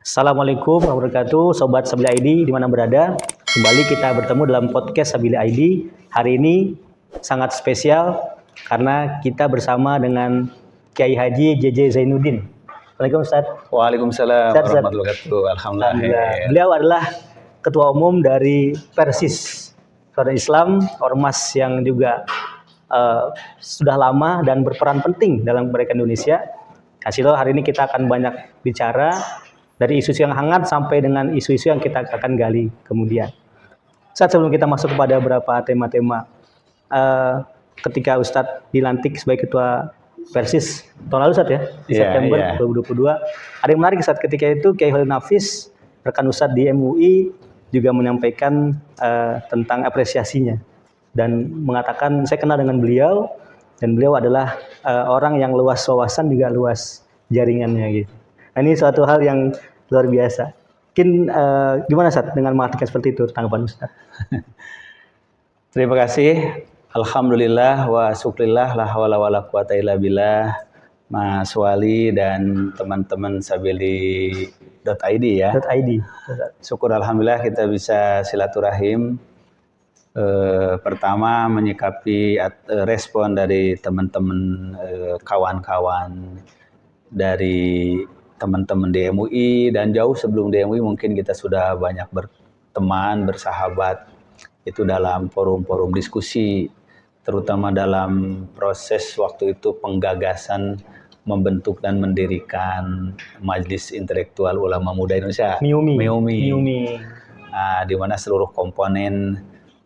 Assalamualaikum warahmatullahi wabarakatuh, Sobat Sabili ID di mana berada. Kembali kita bertemu dalam podcast Sabili ID. Hari ini sangat spesial karena kita bersama dengan Kiai Haji JJ Zainuddin. Waalaikumsalam Ustaz. Waalaikumsalam warahmatullahi wabarakatuh. Alhamdulillah. Beliau adalah Ketua Umum dari Persis, Saudara Islam, ormas yang juga sudah lama dan berperan penting dalam kebaikan Indonesia. Hasilnya hari ini kita akan banyak bicara dari isu-isu yang hangat sampai dengan isu-isu yang kita akan gali kemudian. Sebelum kita masuk kepada beberapa tema-tema, ketika Ustadz dilantik sebagai Ketua Persis tahun lalu Ustadz ya, di September 2022, ada yang menarik Ustadz ketika itu Kiai Khalil Nafis, rekan Ustadz di MUI juga menyampaikan tentang apresiasinya dan mengatakan saya kenal dengan beliau dan beliau adalah orang yang luas wawasan juga luas jaringannya gitu. Nah, ini suatu hal yang luar biasa. Mungkin gimana Ustaz dengan mengatakan seperti itu tanggapan Ustaz? Terima kasih. Alhamdulillah wa syukrillah la haula wala quwata illa billah. Mas Wali dan teman-teman sabili.id ya. .id. Syukur alhamdulillah kita bisa silaturahim. Pertama menyikapi respon dari teman-teman kawan-kawan dari teman-teman di MUI dan jauh sebelum di MUI mungkin kita sudah banyak berteman, bersahabat itu dalam forum-forum diskusi, terutama dalam proses waktu itu penggagasan membentuk dan mendirikan Majelis Intelektual Ulama Muda Indonesia, MIUMI. Nah, di mana seluruh komponen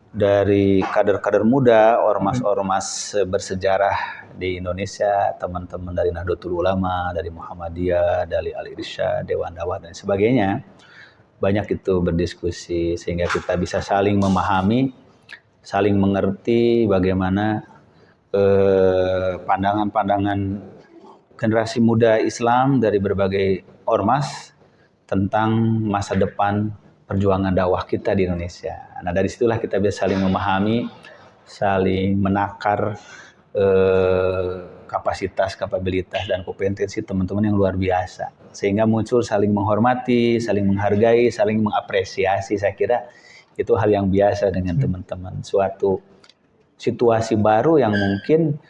dari kader-kader muda, ormas-ormas bersejarah di Indonesia, teman-teman dari Nahdlatul Ulama, dari Muhammadiyah, dari Al-Irsyad, Dewan Dawah dan sebagainya, banyak itu berdiskusi sehingga kita bisa saling memahami, saling mengerti bagaimana pandangan-pandangan generasi muda Islam dari berbagai ormas tentang masa depan perjuangan dakwah kita di Indonesia. Nah, dari situlah kita bisa saling memahami, saling menakar kapasitas, kapabilitas, dan kompetensi teman-teman yang luar biasa. Sehingga muncul saling menghormati, saling menghargai, saling mengapresiasi. Saya kira itu hal yang biasa dengan teman-teman. Suatu situasi baru yang mungkin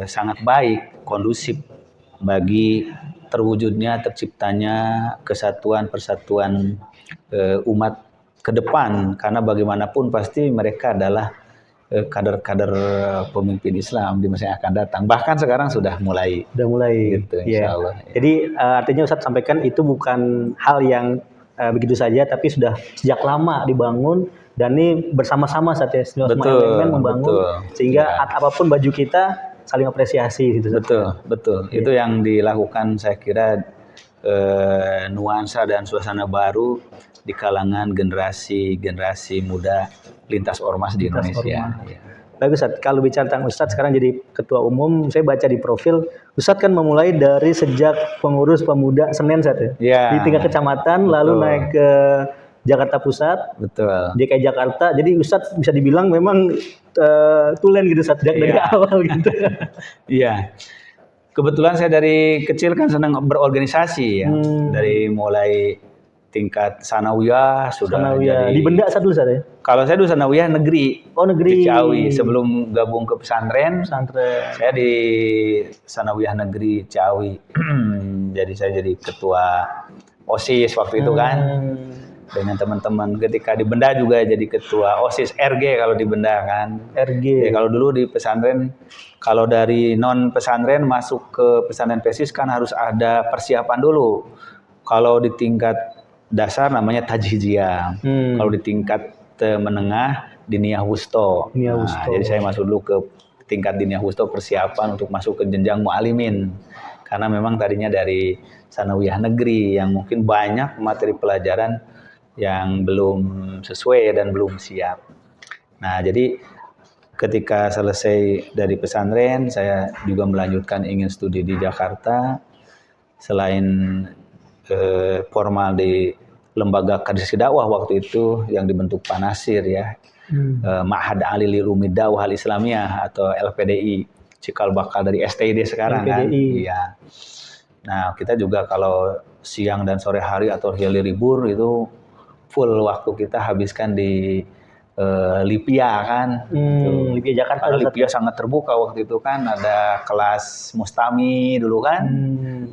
sangat baik, kondusif bagi terwujudnya, terciptanya kesatuan, persatuan umat ke depan. Karena bagaimanapun pasti mereka adalah kader-kader pemimpin Islam di masa yang akan datang. Bahkan sekarang sudah mulai gitu, insya Allah. Jadi artinya Ustadz sampaikan itu bukan hal yang begitu saja, tapi sudah sejak lama dibangun dan ini bersama-sama saat ya semua elemen membangun sehingga apapun baju kita saling apresiasi gitu. Betul. Itu yang dilakukan saya kira nuansa dan suasana baru di kalangan generasi muda lintas ormas di Indonesia. Ya. Bagus Ustadz, kalau bicara tentang Ustadz sekarang jadi ketua umum, saya baca di profil Ustadz kan memulai dari sejak pengurus pemuda Senen Ustadz ya. Di tingkat kecamatan, lalu naik ke Jakarta Pusat, DKI Jakarta. Jadi Ustadz bisa dibilang memang tulen gitu Ustadz dari awal gitu. Iya. Kebetulan saya dari kecil kan senang berorganisasi ya. Dari mulai tingkat sanawiyah sudah jadi di Benda satu ya. Kalau saya dulu sanawiyah negeri. Oh, negeri. Di Ciawi sebelum gabung ke pesantren. Saya di sanawiyah negeri Ciawi. Jadi saya jadi ketua OSIS waktu itu kan. Dengan teman-teman ketika di Benda juga jadi ketua OSIS RG kalau di Benda kan. RG. Ya, kalau dulu di pesantren, kalau dari non pesantren masuk ke pesantren Persis kan harus ada persiapan dulu. Kalau di tingkat dasar namanya tajhiziyah. Kalau di tingkat menengah diniyah wusto. Jadi saya masuk dulu ke tingkat diniyah wusto, persiapan untuk masuk ke jenjang mu'alimin. Karena memang tadinya dari sanawiyah negeri yang mungkin banyak materi pelajaran yang belum sesuai dan belum siap. Nah, jadi ketika selesai dari pesantren, saya juga melanjutkan ingin studi di Jakarta. Selain formal di lembaga kaderisasi dakwah waktu itu yang dibentuk Pak Nasir ya, Ma'had Ali Lirumid Dakwah Al-Islamiyah atau LPDI, cikal bakal dari STID sekarang LPDI. Kan. Iya. Nah, kita juga kalau siang dan sore hari atau hari libur itu full waktu kita habiskan di Lipia kan. Lipia Jakarta. Karena Lipia sangat terbuka waktu itu kan, ada kelas Mustami dulu kan,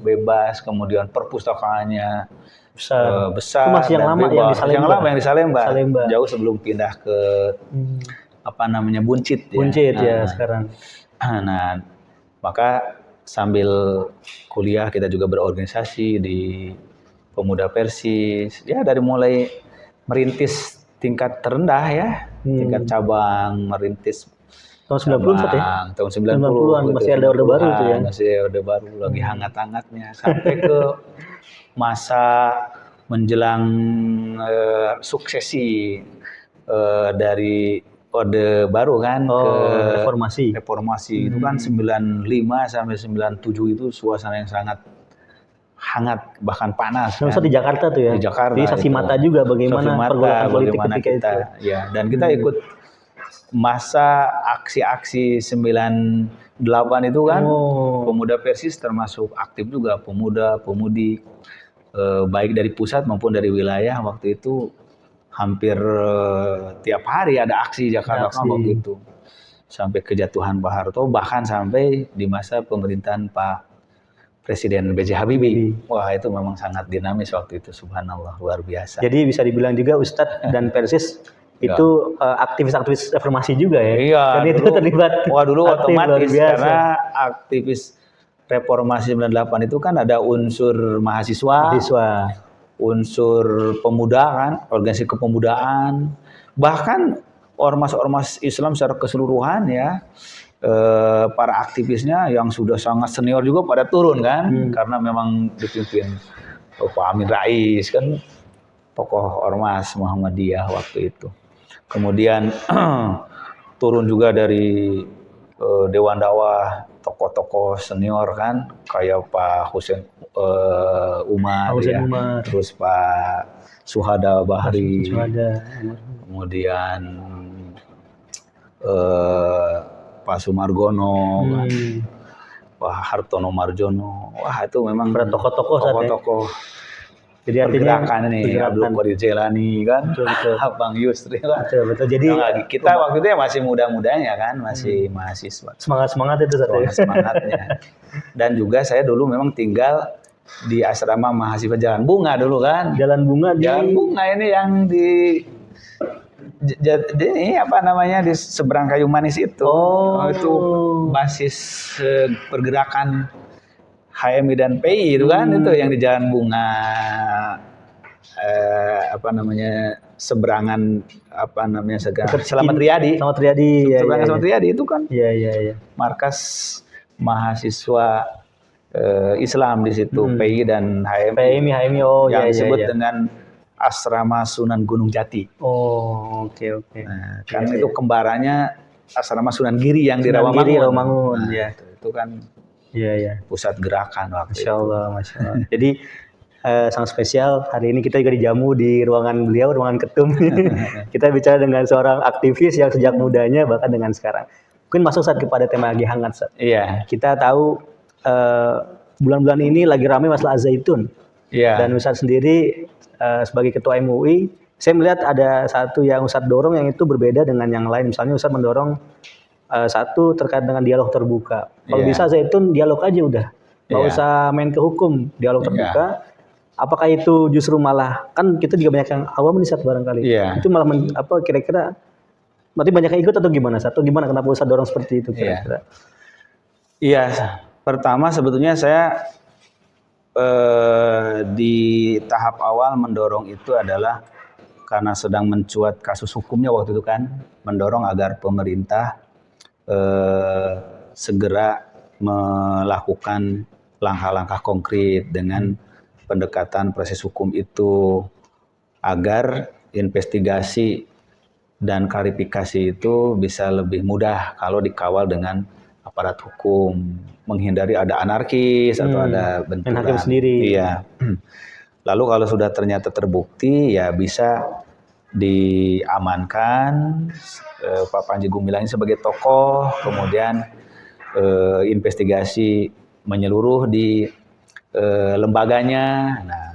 bebas, kemudian perpustakaannya besar itu masih yang dan lama bebas. yang di Salemba. Yang lama yang di Salemba. Salemba. Jauh sebelum pindah ke apa namanya Buncit ya. Buncit ya sekarang. Nah, maka sambil kuliah kita juga berorganisasi di Pemuda Persis. Ya dari mulai merintis tingkat terendah ya, tingkat cabang, merintis tahun 90 ya? Tahun 90-an masih ada Orde Baru itu ya. Masih Orde Baru lagi hangat-hangatnya sampai ke masa menjelang suksesi dari Orde Baru kan ke reformasi itu kan 95 sampai 97 itu suasana yang sangat hangat bahkan panas kan. Di Jakarta tuh ya. Di Jakarta. Jadi saksi mata juga bagaimana pergolakan politik ketika kita, itu. Ya, dan kita ikut masa aksi-aksi 98 itu kan. Pemuda Persis termasuk aktif juga, pemuda-pemudi baik dari pusat maupun dari wilayah waktu itu hampir tiap hari ada aksi Jakarta waktu itu. Sampai kejatuhan Pak Harto, bahkan sampai di masa pemerintahan Pak Presiden B.J. Habibie. Wah, itu memang sangat dinamis waktu itu, subhanallah, luar biasa. Jadi bisa dibilang juga Ustadz dan Persis itu aktivis-aktivis reformasi juga ya. Iya. Dan itu terlibat. Wah, dulu otomatis karena aktivis reformasi 98 itu kan ada unsur mahasiswa, unsur pemuda kan, organisasi kepemudaan, bahkan ormas-ormas Islam secara keseluruhan ya. Para aktivisnya yang sudah sangat senior juga pada turun kan, karena memang dipimpin Pak Amin Rais kan, tokoh ormas Muhammadiyah waktu itu. Kemudian turun juga dari Dewan Dakwah tokoh-tokoh senior kan, kayak Pak Husein Umar, terus Pak Suhada Bahri, kemudian Pak Sumargono, Pak Hartono Marjono. Wah, itu memang tokoh-tokoh. Jadi pergerakan ini Abdul Qadir Jailani kan, Bang Yusri kan. Betul. Jadi kita waktu itu ya masih muda-mudanya kan, masih mahasiswa. Semangat itu semangatnya. Dan juga saya dulu memang tinggal di asrama mahasiswa Jalan Bunga dulu kan. Jalan Bunga ini yang di ini apa namanya di seberang Kayu Manis itu. Itu basis pergerakan HMI dan PI itu kan, itu yang di Jalan Bunga apa namanya seberangan apa namanya Selamat Riyadi. Selamat Riyadi itu kan. Iya. Markas mahasiswa Islam di situ, PI dan HMI. Yang disebut dengan Asrama Sunan Gunung Jati. Oke. Nah, kan itu kembarannya Asrama Sunan Giri yang di Rawamangun. Ya. Itu kan pusat gerakan waktu Masya Allah. Jadi sangat spesial hari ini kita juga dijamu di ruangan beliau, ruangan ketum. Kita bicara dengan seorang aktivis yang sejak mudanya bahkan dengan sekarang. Mungkin masuk saat kepada tema lagi hangat. Iya. Kita tahu bulan-bulan ini lagi ramai masalah Az-Zaitun. Iya. Dan Ustadz sendiri sebagai ketua MUI, saya melihat ada satu yang Ustadz dorong yang itu berbeda dengan yang lain. Misalnya Ustadz mendorong satu terkait dengan dialog terbuka. Kalau bisa Zaitun dialog aja udah, nggak usah main ke hukum, dialog terbuka. Apakah itu justru malah kan kita juga banyak yang awam nih Ustadz barangkali. Itu malah kira-kira berarti banyak yang ikut atau gimana? Gimana kenapa Ustadz dorong seperti itu kira-kira? Iya, pertama sebetulnya saya di tahap awal mendorong itu adalah karena sedang mencuat kasus hukumnya waktu itu kan, mendorong agar pemerintah segera melakukan langkah-langkah konkret dengan pendekatan proses hukum itu agar investigasi dan klarifikasi itu bisa lebih mudah kalau dikawal dengan aparat hukum, menghindari ada anarkis atau ada benturan. Hakim sendiri. Iya. Lalu kalau sudah ternyata terbukti ya bisa diamankan Pak Panji Gumilang sebagai tokoh, kemudian investigasi menyeluruh di lembaganya. Nah,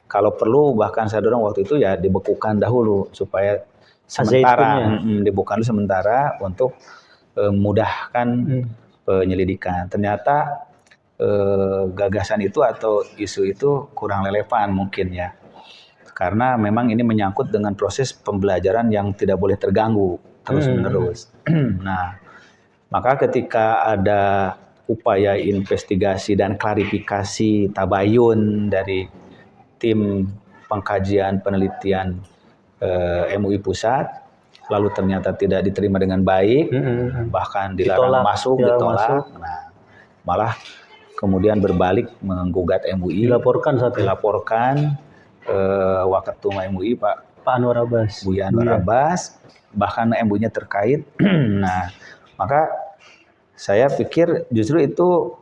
kalau perlu bahkan saya dorong waktu itu ya dibekukan dahulu supaya sementara, dibekukan dulu sementara untuk memudahkan penyelidikan. Ternyata gagasan itu atau isu itu kurang relevan mungkin ya. Karena memang ini menyangkut dengan proses pembelajaran yang tidak boleh terganggu terus-menerus. Nah, maka ketika ada upaya investigasi dan klarifikasi tabayun dari tim pengkajian penelitian MUI Pusat, lalu ternyata tidak diterima dengan baik, bahkan dilarang masuk, ditolak. Nah, malah kemudian berbalik menggugat MUI, dilaporkan Waketum MUI Pak Anwar Abbas, Buya Anwar Abbas, bahkan MUI-nya terkait. Nah, maka saya pikir justru itu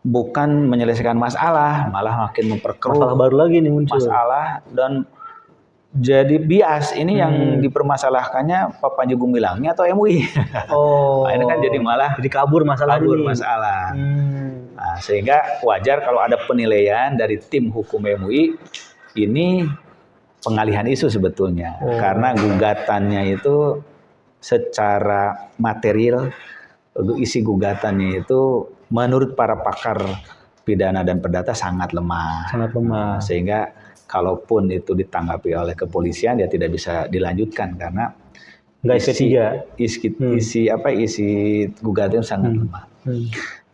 bukan menyelesaikan masalah, malah makin memperkeruh masalah baru lagi nih muncul. Masalah dan jadi bias ini yang dipermasalahkannya Pak Panji Gumilangnya atau MUI. Nah, ini kan jadi malah kabur masalah. Nah, sehingga wajar kalau ada penilaian dari tim hukum MUI ini pengalihan isu sebetulnya. Karena gugatannya itu secara material, isi gugatannya itu menurut para pakar pidana dan perdata sangat lemah. Sehingga kalaupun itu ditanggapi oleh kepolisian ya tidak bisa dilanjutkan karena isi gugatan sangat lemah.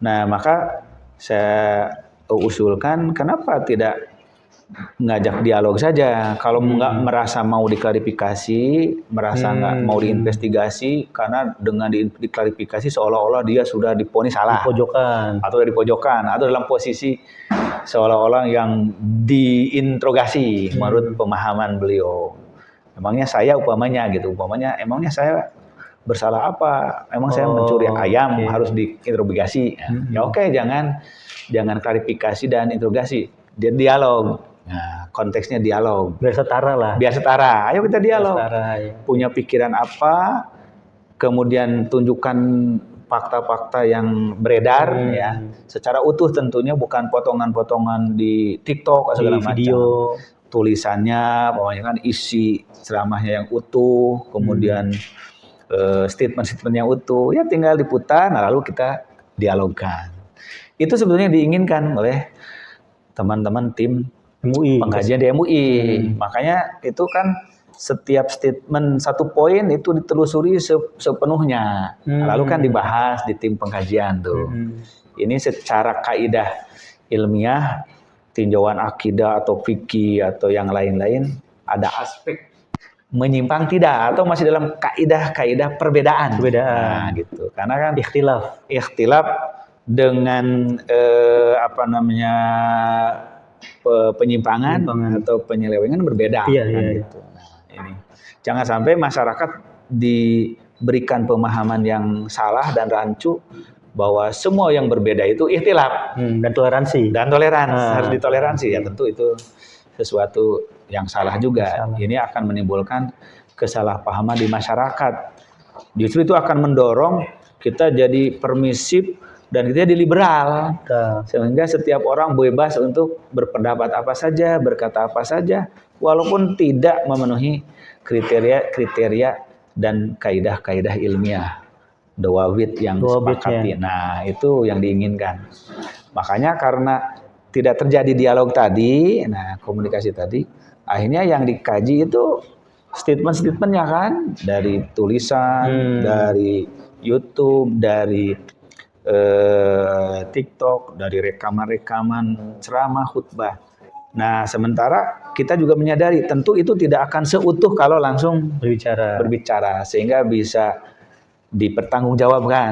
Nah, maka saya usulkan kenapa tidak ngajak dialog saja. Kalau nggak merasa mau diklarifikasi, merasa nggak mau diinvestigasi, karena dengan diklarifikasi seolah-olah dia sudah diponis salah, di pojokan, atau dalam posisi seolah-olah yang diinterogasi menurut pemahaman beliau. Emangnya saya emangnya saya bersalah apa? Emang saya mencuri ayam harus diinterogasi? Ya oke, jangan klarifikasi dan interogasi, dia dialog. Nah, konteksnya dialog. Biar setara. Ayo kita dialog. Punya pikiran apa? Kemudian tunjukkan fakta-fakta yang beredar ya, secara utuh tentunya, bukan potongan-potongan di TikTok atau segala macam. Video, tulisannya, pokoknya kan isi ceramahnya yang utuh, kemudian statement-statement yang utuh, ya tinggal diputar, nah lalu kita dialogkan. Itu sebetulnya diinginkan oleh teman-teman tim MUI, pengkajian di MUI. Makanya itu kan setiap statement satu poin itu ditelusuri sepenuhnya. Lalu kan dibahas di tim pengkajian tuh. Ini secara kaidah ilmiah, tinjauan akidah atau fikih atau yang lain-lain, ada aspek menyimpang tidak atau masih dalam kaidah perbedaan. Nah, gitu. Karena kan ikhtilaf dengan penyimpangan atau penyelewengan berbeda. Gitu. Nah, ini jangan sampai masyarakat diberikan pemahaman yang salah dan rancu bahwa semua yang berbeda itu ikhtilaf dan toleransi harus ditoleransi. Ya tentu itu sesuatu yang salah juga. Ini akan menimbulkan kesalahpahaman di masyarakat. Justru itu akan mendorong kita jadi permisif dan kita jadi liberal, sehingga setiap orang bebas untuk berpendapat apa saja, berkata apa saja, walaupun tidak memenuhi kriteria dan kaidah-kaidah ilmiah, dawabit yang disepakati. Nah, itu yang diinginkan. Makanya karena tidak terjadi dialog tadi, nah komunikasi tadi, akhirnya yang dikaji itu statement-statementnya kan, dari tulisan, dari YouTube, dari TikTok, dari rekaman-rekaman ceramah, khutbah. Nah, sementara kita juga menyadari tentu itu tidak akan seutuh kalau langsung berbicara sehingga bisa dipertanggungjawabkan.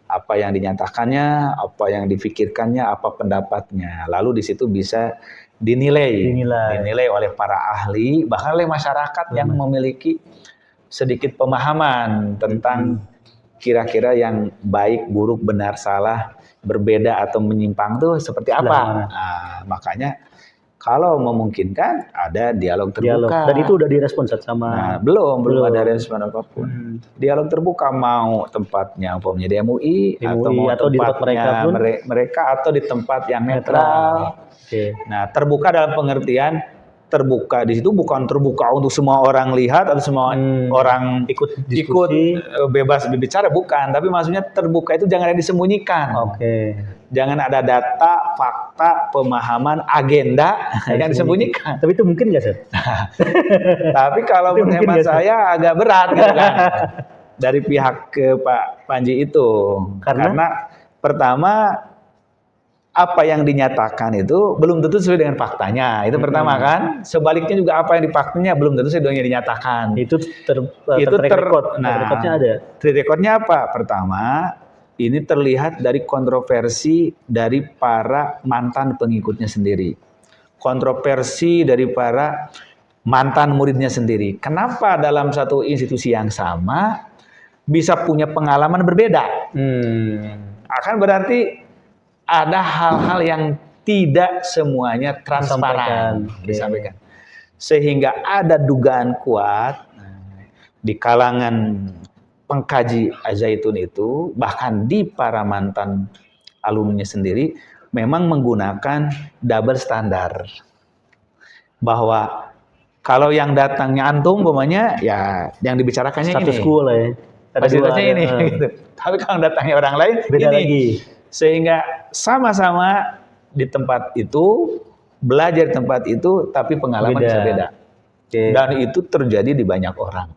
Apa yang dinyatakannya, apa yang difikirkannya, apa pendapatnya. Lalu di situ bisa dinilai oleh para ahli, bahkan oleh masyarakat yang memiliki sedikit pemahaman tentang kira-kira yang baik, buruk, benar, salah, berbeda atau menyimpang itu seperti apa. Nah, makanya Kalau memungkinkan ada dialog Dialog. terbuka. Dan itu udah direspon Sat, sama Nah, belum ada respon apapun. Dialog terbuka mau tempatnya umpamanya di MUI, atau mau atau di tempat tempatnya mereka pun mereka atau di tempat yang netral. Oke. Nah, terbuka dalam pengertian terbuka di situ bukan terbuka untuk semua orang lihat atau semua orang ikut diskusi. bebas berbicara, bukan. Tapi maksudnya terbuka itu jangan ada disembunyikan. Oke. Jangan ada data, fakta, pemahaman, agenda yang disembunyikan. Tapi itu mungkin nggak, Sat? Tapi kalau Itu mungkin menurut nggak, Sat? saya agak berat gitu kan. Dari pihak ke Pak Panji itu. Karena pertama apa yang dinyatakan itu belum tentu sesuai dengan faktanya. Itu pertama kan. Sebaliknya juga apa yang di faktanya belum tentu sesuai dengan yang dinyatakan. Itu record. Nah, Recordnya ada. track recordnya apa? Pertama, ini terlihat dari kontroversi dari para mantan pengikutnya sendiri. Kontroversi dari para mantan muridnya sendiri. Kenapa dalam satu institusi yang sama bisa punya pengalaman berbeda? Akan berarti ada hal-hal yang tidak semuanya transparan disampaikan. Sehingga ada dugaan kuat di kalangan pengkaji Al-Zaitun itu, bahkan di para mantan alumni sendiri, memang menggunakan double standar. Bahwa kalau yang datangnya antum, umpamanya ya yang dibicarakannya Status ini. quo lah ya. Fasilitasnya ini. Gitu. Tapi kalau datangnya orang lain, beda ini. lagi. Sehingga sama-sama di tempat itu, belajar di tempat itu, tapi pengalaman bisa beda. Okay. Dan itu terjadi di banyak orang.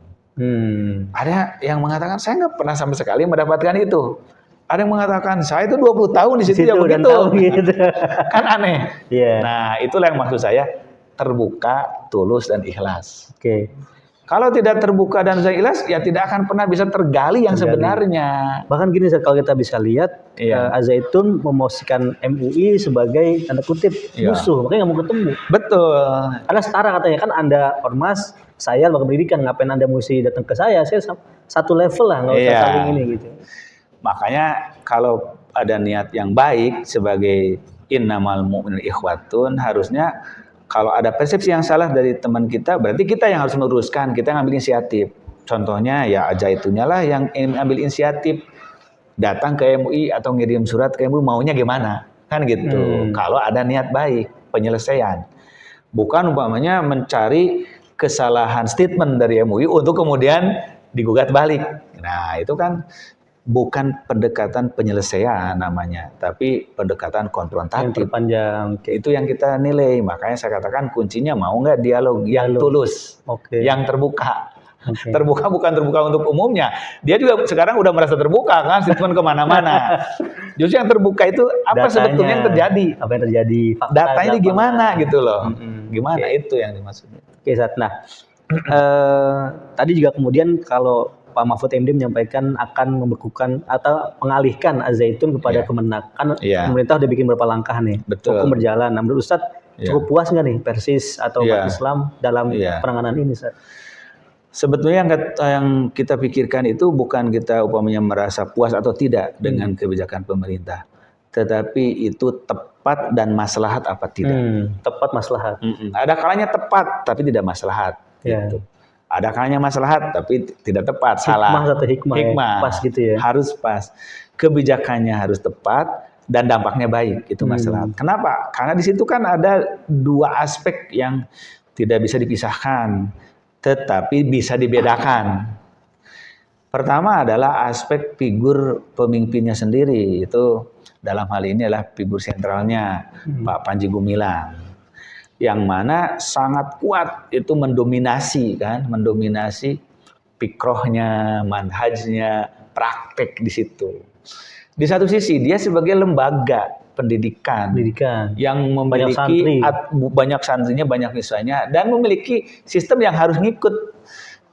Ada yang mengatakan, saya nggak pernah sama sekali mendapatkan itu. Ada yang mengatakan, saya itu 20 tahun di situ ya begitu. Gitu. Kan aneh. Yeah. Nah, itulah yang maksud saya, terbuka, tulus, dan ikhlas. Oke. Kalau tidak terbuka dan ikhlas, ya tidak akan pernah bisa tergali yang sebenarnya. Bahkan gini, kalau kita bisa lihat, Al-Zaitun memosisikan MUI sebagai tanda kutip musuh, makanya nggak mau ketemu. Betul. Karena setara katanya, kan Anda ormas, saya lembaga pendidikan, ngapain Anda mesti datang ke saya satu level lah, nggak usah saling ini gitu. Makanya kalau ada niat yang baik sebagai innamal mu'minun ikhwatun, harusnya kalau ada persepsi yang salah dari teman kita, berarti kita yang harus meluruskan, kita yang ambil inisiatif. Contohnya ya Al-Zaitunnya lah yang ambil inisiatif, datang ke MUI atau ngirim surat ke MUI maunya gimana, kan gitu. Kalau ada niat baik, penyelesaian. Bukan umpamanya mencari kesalahan statement dari MUI untuk kemudian digugat balik. Nah, itu kan bukan pendekatan penyelesaian namanya, tapi pendekatan konfrontatif. Yang terpanjang. Itu yang kita nilai. Makanya saya katakan kuncinya mau nggak dialog yang tulus, yang terbuka. Terbuka bukan terbuka untuk umumnya. Dia juga sekarang udah merasa terbuka kan, statement kemana-mana. Justru yang terbuka itu apa datanya, sebetulnya yang terjadi. Apa yang terjadi. Datanya gimana gitu loh. Gimana itu yang dimaksudnya. Oke, Sat. Nah, tadi juga kemudian kalau Pak Mahfud MD menyampaikan akan membekukan atau mengalihkan Al-Zaitun kepada Kemenak. Kan pemerintah udah bikin beberapa langkah nih. Betul. Hukum berjalan. Nah, menurut Ustadz cukup puas nggak nih Persis atau umat Islam dalam penanganan ini, Ustadz? Sebetulnya yang kita pikirkan itu bukan kita upamanya merasa puas atau tidak dengan kebijakan pemerintah. Tetapi itu tepat dan maslahat apa tidak. Tepat maslahat. Ada kalanya tepat tapi tidak maslahat. Gitu. Ada kalanya maslahat tapi tidak tepat, salah. Hikmah atau hikmah. Pas gitu ya. Harus pas. Kebijakannya harus tepat dan dampaknya baik, itu maslahat. Kenapa? Karena di situ kan ada dua aspek yang tidak bisa dipisahkan, tetapi bisa dibedakan. Pertama adalah aspek figur pemimpinnya sendiri, itu dalam hal ini adalah figur sentralnya Pak Panji Gumilang. Yang mana sangat kuat itu mendominasi fikrohnya, manhajnya, praktek di situ. Di satu sisi dia sebagai lembaga pendidikan yang memiliki banyak santrinya, banyak siswanya, dan memiliki sistem yang harus ngikut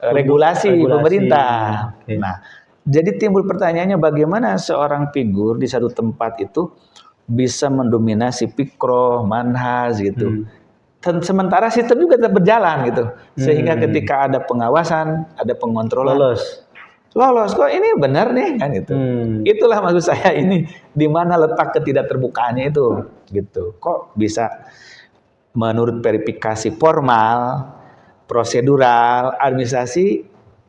regulasi pemerintah. Nah, jadi timbul pertanyaannya bagaimana seorang figur di satu tempat itu bisa mendominasi fikroh, manhaj gitu. Sementara sistem juga tetap berjalan gitu, sehingga ketika ada pengawasan, ada pengontrolan, lolos kok ini benar nih kan itu. Itulah maksud saya, ini di mana letak ketidakterbukaannya itu gitu. Kok bisa menurut verifikasi formal, prosedural, administrasi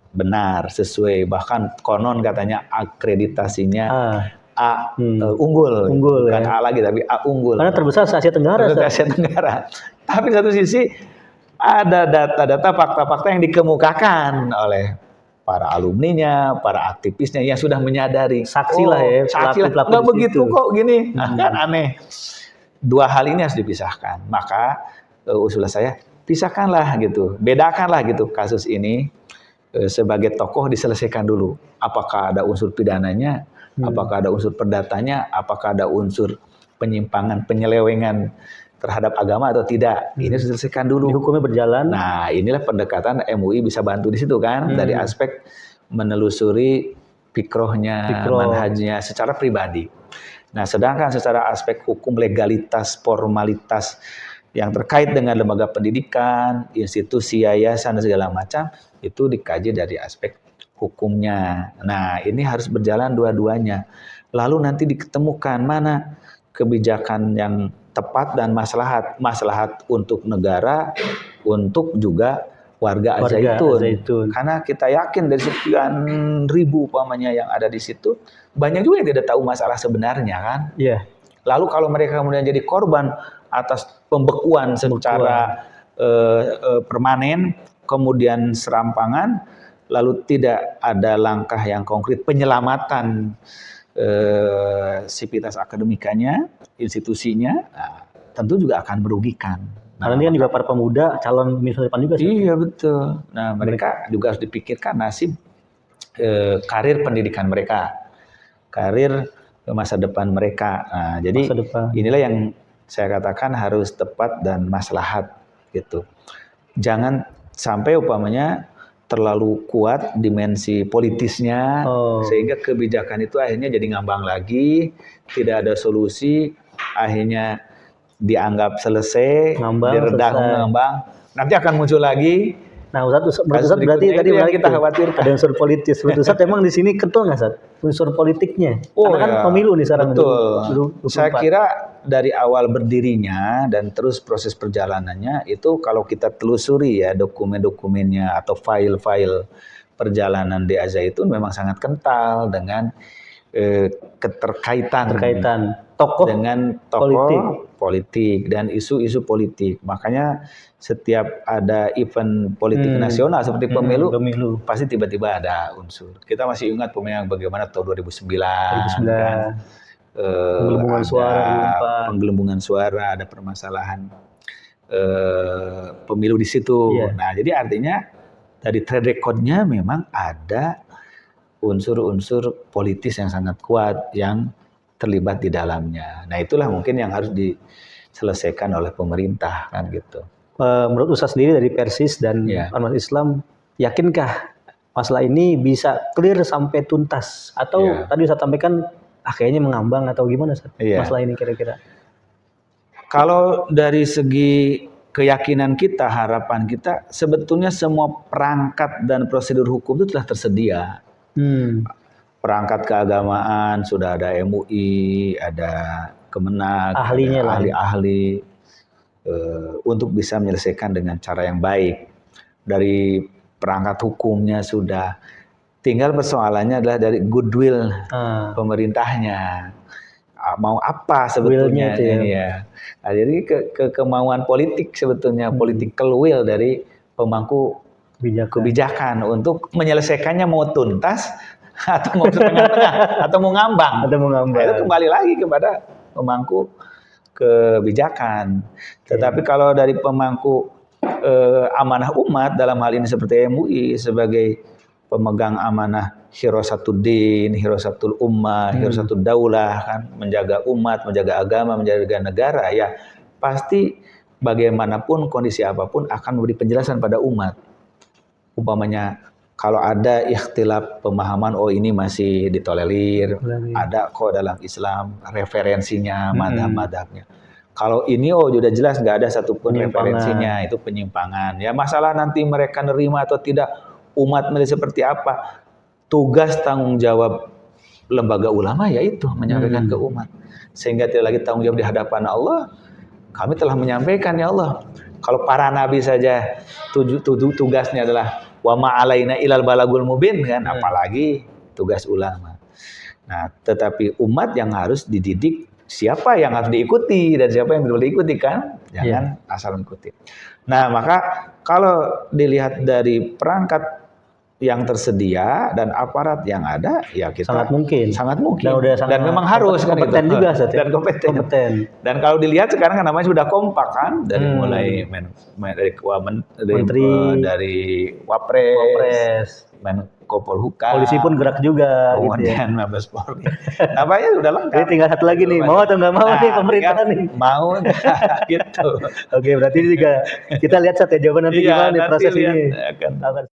benar, sesuai, bahkan konon katanya akreditasinya Ah, A unggul, Unggul, bukan ya. A lagi tapi A unggul. Karena terbesar se Asia Tenggara. Terbesar Ustaz. Asia Tenggara. Tapi di satu sisi ada data-data, fakta-fakta yang dikemukakan oleh para alumninya, para aktivisnya yang sudah menyadari. Saksi lah ya, saksi lah. pelaku-pelaku Nggak di begitu situ. kok gini. Nah, kan aneh. Dua hal ini harus dipisahkan. Maka usulan saya, pisahkanlah gitu, bedakanlah gitu kasus ini. Sebagai tokoh diselesaikan dulu. Apakah ada unsur pidananya, apakah ada unsur perdatanya, apakah ada unsur penyimpangan, penyelewengan terhadap agama atau tidak. Ini diselesaikan dulu. Hukumnya berjalan. Nah, inilah pendekatan MUI bisa bantu di situ kan, dari aspek menelusuri fikrohnya, manhajnya secara pribadi. Nah, sedangkan secara aspek hukum, legalitas, formalitas yang terkait dengan lembaga pendidikan, institusi, yayasan, dan segala macam, itu dikaji dari aspek hukumnya. Nah, ini harus berjalan dua-duanya. Lalu nanti diketemukan mana kebijakan yang tepat dan maslahat. Maslahat untuk negara, untuk juga warga Al-Zaitun. Karena kita yakin dari sekian ribu umpamanya yang ada di situ, banyak juga yang tidak tahu masalah sebenarnya kan. Iya. Lalu kalau mereka kemudian jadi korban atas pembekuan secara permanen, kemudian serampangan, lalu tidak ada langkah yang konkret penyelamatan sivitas akademikanya, institusinya, nah, tentu juga akan merugikan. Karena ini kan juga para pemuda calon masa depan juga sih. Iya betul. Nah mereka juga harus dipikirkan nasib karir pendidikan mereka, karir masa depan mereka. Nah, jadi inilah yang saya katakan harus tepat dan maslahat gitu. Jangan sampai umpamanya terlalu kuat dimensi politisnya sehingga kebijakan itu akhirnya jadi ngambang lagi, tidak ada solusi, akhirnya dianggap selesai, diredah ngambang, nanti akan muncul lagi. Nah, Ustaz berarti tadi kita khawatirkan. Ada unsur politis. Ustaz emang di sini kental nggak, Ustaz? Unsur politiknya? Karena kan pemilu nih sekarang. Betul. Saya kira dari awal berdirinya dan terus proses perjalanannya itu kalau kita telusuri ya dokumen-dokumennya atau file-file perjalanan di Al-Zaitun memang sangat kental dengan keterkaitan tokoh dengan tokoh politik dan isu-isu politik. Makanya setiap ada event politik nasional seperti pemilu, pasti tiba-tiba ada unsur. Kita masih ingat bagaimana tahun 2009 kan, penggelembungan suara, ada permasalahan pemilu di situ. Nah, jadi artinya dari track record-nya memang ada unsur-unsur politis yang sangat kuat yang terlibat di dalamnya. Nah, itulah mungkin yang harus diselesaikan oleh pemerintah kan gitu. Menurut Ustaz sendiri dari Persis dan Ormas Islam, yakinkah masalah ini bisa clear sampai tuntas? Atau tadi Ustaz sampaikan kayaknya mengambang atau gimana Ustaz? Masalah ini kira-kira? Kalau dari segi keyakinan kita, harapan kita, sebetulnya semua perangkat dan prosedur hukum itu telah tersedia. Perangkat keagamaan sudah ada MUI, ada Kemenak, ahli-ahli untuk bisa menyelesaikan dengan cara yang baik. Dari perangkat hukumnya sudah, tinggal persoalannya adalah dari goodwill pemerintahnya. Mau apa sebetulnya ini ya. Nah, jadi kemauan politik sebetulnya, political will dari pemangku kebijakan untuk menyelesaikannya mau tuntas atau mau setengah-tengah atau mau ngambang. Nah, itu kembali lagi kepada pemangku kebijakan. Tetapi kalau dari pemangku amanah umat dalam hal ini seperti MUI sebagai pemegang amanah hirasatul din, hirasatul ummah, hirasatul daulah kan, menjaga umat, menjaga agama, menjaga negara ya pasti bagaimanapun kondisi apapun akan memberi penjelasan pada umat. Umpamanya kalau ada ikhtilaf pemahaman, oh ini masih ditolerir, ada kok dalam Islam referensinya, madhab-madhabnya. Kalau ini oh sudah jelas nggak ada satupun referensinya, itu penyimpangan. Ya masalah nanti mereka nerima atau tidak, umat menjadi seperti apa, tugas tanggung jawab lembaga ulama yaitu menyampaikan ke umat. Sehingga tidak lagi tanggung jawab di hadapan Allah, kami telah menyampaikan ya Allah. Kalau para nabi saja tugasnya adalah wa ma alaina ilal balagul mubin kan, apalagi tugas ulama. Nah, tetapi umat yang harus dididik siapa yang harus diikuti dan siapa yang tidak boleh diikuti kan, jangan asal mengikuti. Nah, maka kalau dilihat dari perangkat yang tersedia dan aparat yang ada, ya kita sangat mungkin dan memang harus kan kompeten itu. juga dan kompeten. Dan kalau dilihat sekarang kan namanya sudah kompak kan, dari mulai dari Menteri, dari Wapres, Menko Polhukam, polisi pun gerak juga, kemudian Mabes Polri. Namanya sudah lengkap. Jadi tinggal satu lagi nih, mau atau nggak mau nih pemerintah nih? Mau gitu. Oke, berarti ini juga kita lihat saat ya jawaban nanti gimana nih proses ini.